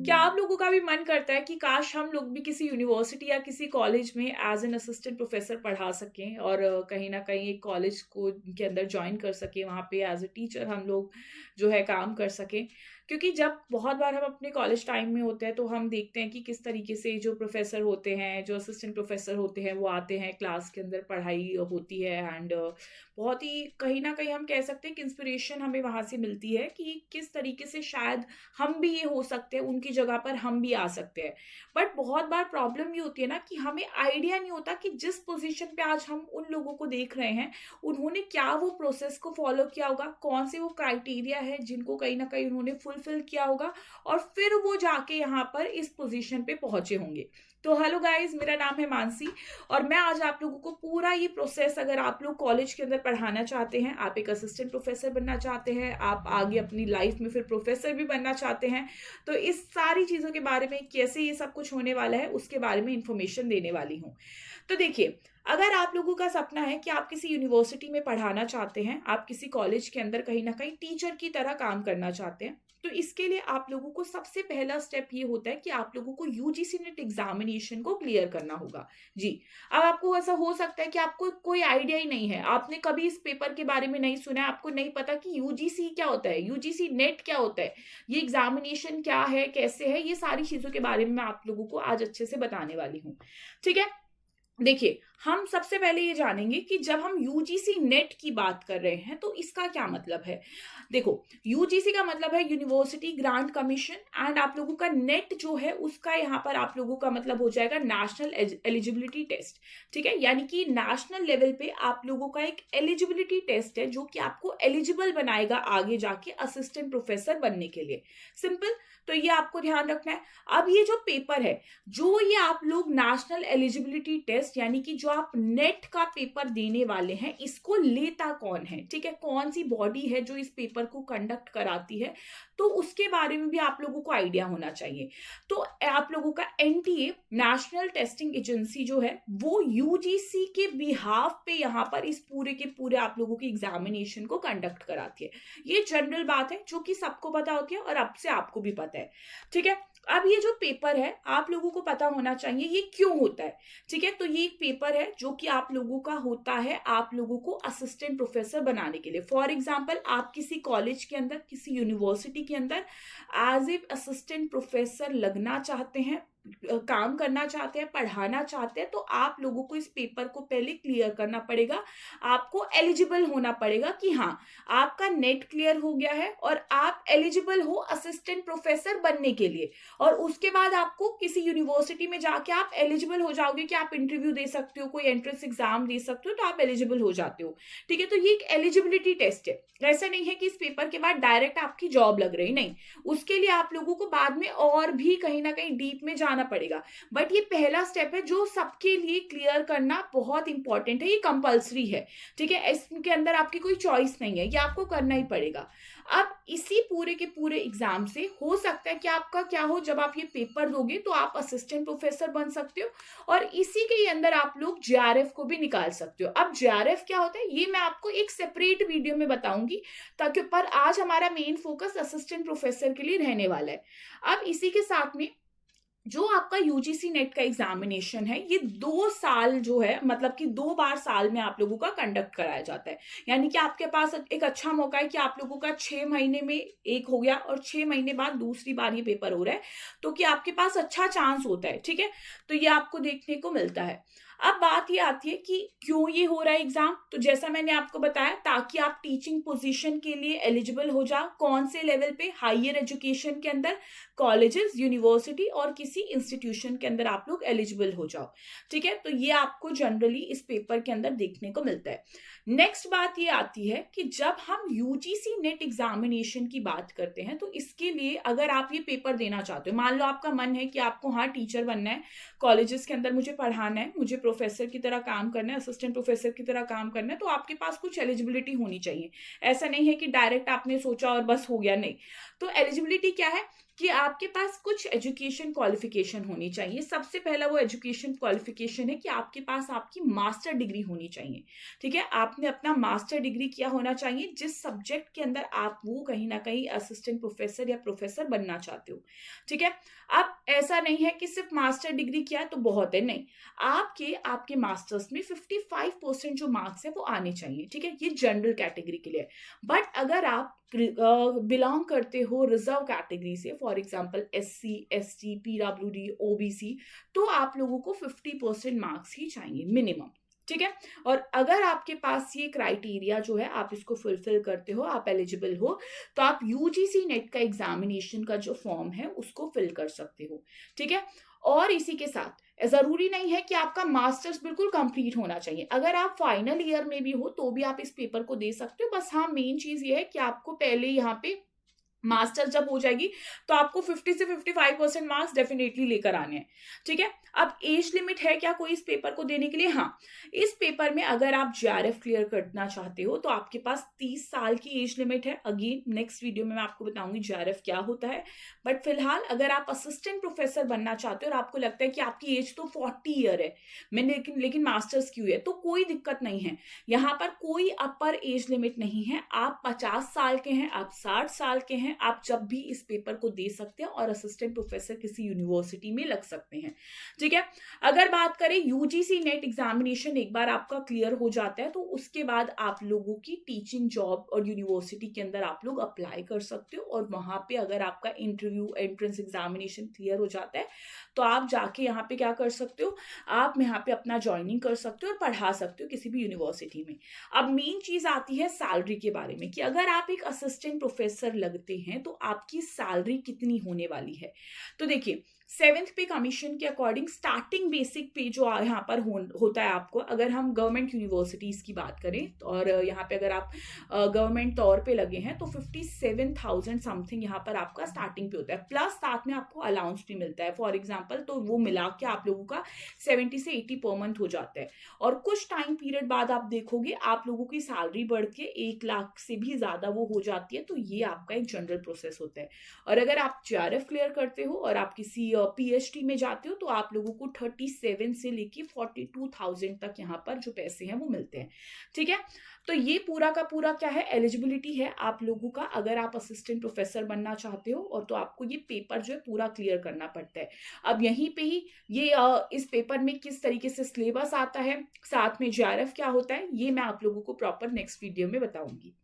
क्या आप लोगों का भी मन करता है कि काश हम लोग भी किसी यूनिवर्सिटी या किसी कॉलेज में एज एन असिस्टेंट प्रोफेसर पढ़ा सकें और कहीं ना कहीं एक कॉलेज को के अंदर ज्वाइन कर सकें, वहाँ पे एज अ टीचर हम लोग जो है काम कर सकें? क्योंकि जब बहुत बार हम अपने कॉलेज टाइम में होते हैं तो हम देखते हैं कि किस तरीके से जो प्रोफेसर होते हैं, जो असिस्टेंट प्रोफेसर होते हैं, वो आते हैं क्लास के अंदर, पढ़ाई होती है एंड बहुत ही कहीं ना कहीं हम कह सकते हैं कि इंस्पिरेशन हमें वहाँ से मिलती है कि किस तरीके से शायद हम भी ये हो सकते हैं, उनकी जगह पर हम भी आ सकते हैं। बट बहुत बार प्रॉब्लम ये होती है ना कि हमें आइडिया नहीं होता कि जिस पोजीशन पे आज हम उन लोगों को देख रहे हैं, उन्होंने क्या वो प्रोसेस को फॉलो किया होगा, कौन से वो क्राइटेरिया है जिनको कहीं ना कहीं उन्होंने फुलफिल किया होगा और फिर वो जाके यहाँ पर इस पोजीशन पे पहुंचे होंगे। तो हेलो गाइस, मेरा नाम है मानसी और मैं आज आप लोगों को पूरा ये प्रोसेस, अगर आप लोग कॉलेज के अंदर पढ़ाना चाहते हैं, आप एक असिस्टेंट प्रोफेसर बनना चाहते हैं, आप आगे अपनी लाइफ में फिर प्रोफेसर भी बनना चाहते हैं, तो इस सारी चीज़ों के बारे में, कैसे ये सब कुछ होने वाला है, उसके बारे में इंफॉर्मेशन देने वाली हूँ। तो देखिए, अगर आप लोगों का सपना है कि आप किसी यूनिवर्सिटी में पढ़ाना चाहते हैं, आप किसी कॉलेज के अंदर कहीं ना कहीं टीचर की तरह काम करना चाहते हैं, तो इसके लिए आप लोगों को सबसे पहला स्टेप ये होता है कि आप लोगों को यूजीसी नेट एग्जामिनेशन को क्लियर करना होगा। जी। अब आपको ऐसा हो सकता है कि आपको कोई आइडिया ही नहीं है, आपने कभी इस पेपर के बारे में नहीं सुना है, आपको नहीं पता कि यूजीसी क्या होता है, यूजीसी नेट क्या होता है, ये एग्जामिनेशन क्या है, कैसे है, ये सारी चीजों के बारे में मैं आप लोगों को आज अच्छे से बताने वाली हूँ। ठीक है। देखिए, हम सबसे पहले ये जानेंगे कि जब हम यूजीसी नेट की बात कर रहे हैं तो इसका क्या मतलब है। देखो, यूजीसी का मतलब है यूनिवर्सिटी ग्रांट कमीशन एंड आप लोगों का नेट जो है उसका यहाँ पर आप लोगों का मतलब हो जाएगा नेशनल एलिजिबिलिटी टेस्ट। ठीक है, यानी कि नेशनल लेवल पे आप लोगों का एक एलिजिबिलिटी टेस्ट है जो कि आपको एलिजिबल बनाएगा आगे जाके असिस्टेंट प्रोफेसर बनने के लिए। सिंपल। तो ये आपको ध्यान रखना है। अब ये जो पेपर है, जो ये आप लोग नेशनल एलिजिबिलिटी टेस्ट यानी कि जो आप नेट का पेपर देने वाले हैं, इसको लेता कौन है, ठीक है, कौन सी बॉडी है जो इस पेपर को कंडक्ट कराती है, तो उसके बारे में भी आप लोगों को आइडिया होना चाहिए। तो आप लोगों का एनटीए, नेशनल टेस्टिंग एजेंसी जो है, वो यूजीसी के बिहाफ पे यहाँ पर इस पूरे के पूरे आप लोगों की एग्जामिनेशन को कंडक्ट कराती है। ये जनरल बात है जो कि सबको पता होती है और अब से आपको भी पता है। ठीक है। अब ये जो पेपर है, आप लोगों को पता होना चाहिए ये क्यों होता है। ठीक है, तो ये एक पेपर है जो कि आप लोगों का होता है आप लोगों को असिस्टेंट प्रोफेसर बनाने के लिए। फॉर एग्जांपल, आप किसी कॉलेज के अंदर, किसी यूनिवर्सिटी के अंदर एज ए असिस्टेंट प्रोफेसर लगना चाहते हैं, काम करना चाहते हैं, पढ़ाना चाहते हैं, तो आप लोगों को इस पेपर को पहले क्लियर करना पड़ेगा। आपको एलिजिबल होना पड़ेगा कि हाँ, आपका नेट क्लियर हो गया है और आप एलिजिबल हो असिस्टेंट प्रोफेसर बनने के लिए। और उसके बाद आपको किसी यूनिवर्सिटी में जाके आप एलिजिबल हो जाओगे कि आप इंटरव्यू दे सकते हो, कोई एंट्रेंस एग्जाम दे सकते हो, तो आप एलिजिबल हो जाते हो। ठीक है, तो ये एक एलिजिबिलिटी टेस्ट है। ऐसा नहीं है कि इस पेपर के बाद डायरेक्ट आपकी जॉब लग रही, नहीं। उसके लिए आप लोगों को बाद में और भी कहीं ना कहीं डीप में जाना पड़ेगा। बट ये पहला स्टेप है जो सबके लिए क्लियर करना बहुत इंपॉर्टेंट है, ये कंपल्सरी है। ठीक है, इसके अंदर आपकी कोई चॉइस नहीं है, ये आपको करना ही पड़ेगा। अब इसी पूरे के पूरे एग्जाम से हो सकता है कि आपका क्या हो, जब आप ये पेपर दोगे तो आप असिस्टेंट प्रोफेसर बन सकते हो और इसी के अंदर आप लोग जेआरएफ को भी निकाल सकते हो। अब जेआरएफ क्या होता है ये मैं आपको एक सेपरेट वीडियो में बताऊंगी, ताकि पर आज हमारा मेन फोकस असिस्टेंट प्रोफेसर के लिए रहने वाला है। अब इसी के साथ में जो आपका यूजीसी नेट का एग्जामिनेशन है, ये 2 साल जो है, मतलब कि 2 बार साल में आप लोगों का कंडक्ट कराया जाता है। यानी कि आपके पास एक अच्छा मौका है कि आप लोगों का 6 महीने में एक हो गया और 6 महीने बाद दूसरी बार ये पेपर हो रहा है, तो कि आपके पास अच्छा चांस होता है। ठीक है, तो ये आपको देखने को मिलता है। अब बात ये आती है कि क्यों ये हो रहा है एग्जाम। तो जैसा मैंने आपको बताया, ताकि आप टीचिंग पोजीशन के लिए एलिजिबल हो जाओ। कौन से लेवल पे, हायर एजुकेशन के अंदर, कॉलेजेस, यूनिवर्सिटी और किसी इंस्टीट्यूशन के अंदर आप लोग एलिजिबल हो जाओ। ठीक है, तो ये आपको जनरली इस पेपर के अंदर देखने को मिलता है। नेक्स्ट बात ये आती है कि जब हम यूजीसी नेट एग्जामिनेशन की बात करते हैं, तो इसके लिए अगर आप ये पेपर देना चाहते हो, मान लो आपका मन है कि आपको हाँ टीचर बनना है, कॉलेजेस के अंदर मुझे पढ़ाना है, मुझे प्रोफेसर की तरह काम करना है, असिस्टेंट प्रोफेसर की तरह काम करना है, तो आपके पास कुछ एलिजिबिलिटी होनी चाहिए। ऐसा नहीं है कि डायरेक्ट आपने सोचा और बस हो गया, नहीं। तो एलिजिबिलिटी क्या है कि आपके पास कुछ एजुकेशन क्वालिफिकेशन होनी चाहिए। सबसे पहला वो एजुकेशन क्वालिफिकेशन है कि आपके पास आपकी मास्टर डिग्री होनी चाहिए। ठीक है, आपने अपना मास्टर डिग्री किया होना चाहिए जिस सब्जेक्ट के अंदर आप वो कहीं ना कहीं असिस्टेंट प्रोफेसर या प्रोफेसर बनना चाहते हो। ठीक है, अब ऐसा नहीं है कि सिर्फ मास्टर डिग्री किया तो बहुत है, नहीं। आपके आपके मास्टर्स में 55% जो मार्क्स है वो आने चाहिए। ठीक है, ये जनरल कैटेगरी के लिए। बट अगर आप बिलोंग करते हो रिजर्व कैटेगरी से, for example SC ST PWD OBC, तो आप लोगों को 50% मार्क्स ही चाहिए मिनिमम। ठीक है, और अगर आपके पास ये क्राइटेरिया जो है आप इसको फुलफिल करते हो, आप एलिजिबल हो, तो आप UGC नेट का एग्जामिनेशन का जो फॉर्म है उसको फिल कर सकते हो। ठीक है, और इसी के साथ जरूरी नहीं है कि आपका मास्टर्स बिल्कुल कंप्लीट होना चाहिए। अगर आप फाइनल ईयर में भी हो तो भी आप इस पेपर को दे सकते हो। बस हाँ, मेन चीज ये है कि आपको पहले यहाँ पे मास्टर्स जब हो जाएगी तो आपको 50 से 55% मार्क्स डेफिनेटली लेकर आने हैं। ठीक है, अब एज लिमिट है क्या कोई इस पेपर को देने के लिए? हाँ, इस पेपर में अगर आप JRF क्लियर करना चाहते हो तो आपके पास 30 साल की एज लिमिट है। अगेन नेक्स्ट वीडियो में मैं आपको बताऊंगी JRF क्या होता है। बट फिलहाल अगर आप असिस्टेंट प्रोफेसर बनना चाहते हो और आपको लगता है कि आपकी एज तो 40 ईयर है, मैंने लेकिन मास्टर्स क्यों है, तो कोई दिक्कत नहीं है। यहाँ पर कोई अपर एज लिमिट नहीं है। आप 50 साल के हैं, आप 60 साल के हैं, आप जब भी इस पेपर को दे सकते हैं और असिस्टेंट प्रोफेसर किसी यूनिवर्सिटी में लग सकते हैं। ठीक है, अगर बात करें UGC नेट एग्जामिनेशन एक बार आपका क्लियर हो जाता है तो उसके बाद आप लोगों की टीचिंग जॉब और यूनिवर्सिटी के अंदर आप लोग अप्लाई कर सकते हो, और वहां पे अगर आपका इंटरव्यू एंट्रेंस एग्जामिनेशन क्लियर हो जाता है तो आप जाके यहाँ पे क्या कर सकते हो, आप यहाँ पे अपना ज्वाइनिंग कर सकते हो और पढ़ा सकते हो किसी भी यूनिवर्सिटी में। अब मेन चीज आती है सैलरी के बारे में कि अगर आप एक असिस्टेंट प्रोफेसर लगते हैं तो आपकी सैलरी कितनी होने वाली है। तो देखिए, 7th पे कमीशन के अकॉर्डिंग स्टार्टिंग बेसिक पे जो यहाँ पर होता है आपको, अगर हम गवर्नमेंट यूनिवर्सिटीज की बात करें और यहाँ पे अगर आप गवर्नमेंट तौर पे लगे हैं तो 57,000 समथिंग यहाँ पर आपका स्टार्टिंग पे होता है, प्लस साथ में आपको अलाउंस भी मिलता है फॉर एग्जाम्पल, तो वो मिला के आप लोगों का 70 से 80 पर मंथ हो जाता है। और कुछ टाइम पीरियड बाद आप देखोगे आप लोगों की सैलरी बढ़ के 1 लाख से भी ज्यादा वो हो जाती है। तो ये आपका एक जनरल प्रोसेस होता है। और अगर आप JRF क्लियर करते हो और आप किसी PhD में जाते हो तो आप लोगों को 37 से लेके 42,000 तक यहाँ पर जो पैसे हैं वो मिलते हैं। ठीक है, तो ये पूरा का पूरा क्या है, एलिजिबिलिटी है आप लोगों का अगर आप असिस्टेंट प्रोफेसर बनना चाहते हो, और तो आपको ये पेपर जो है पूरा क्लियर करना पड़ता है। अब यहीं पे ही ये इस पेपर में किस तरीके से सिलेबस आता है, साथ में JRF क्या होता है, ये मैं आप लोगों को प्रॉपर नेक्स्ट वीडियो में बताऊंगी।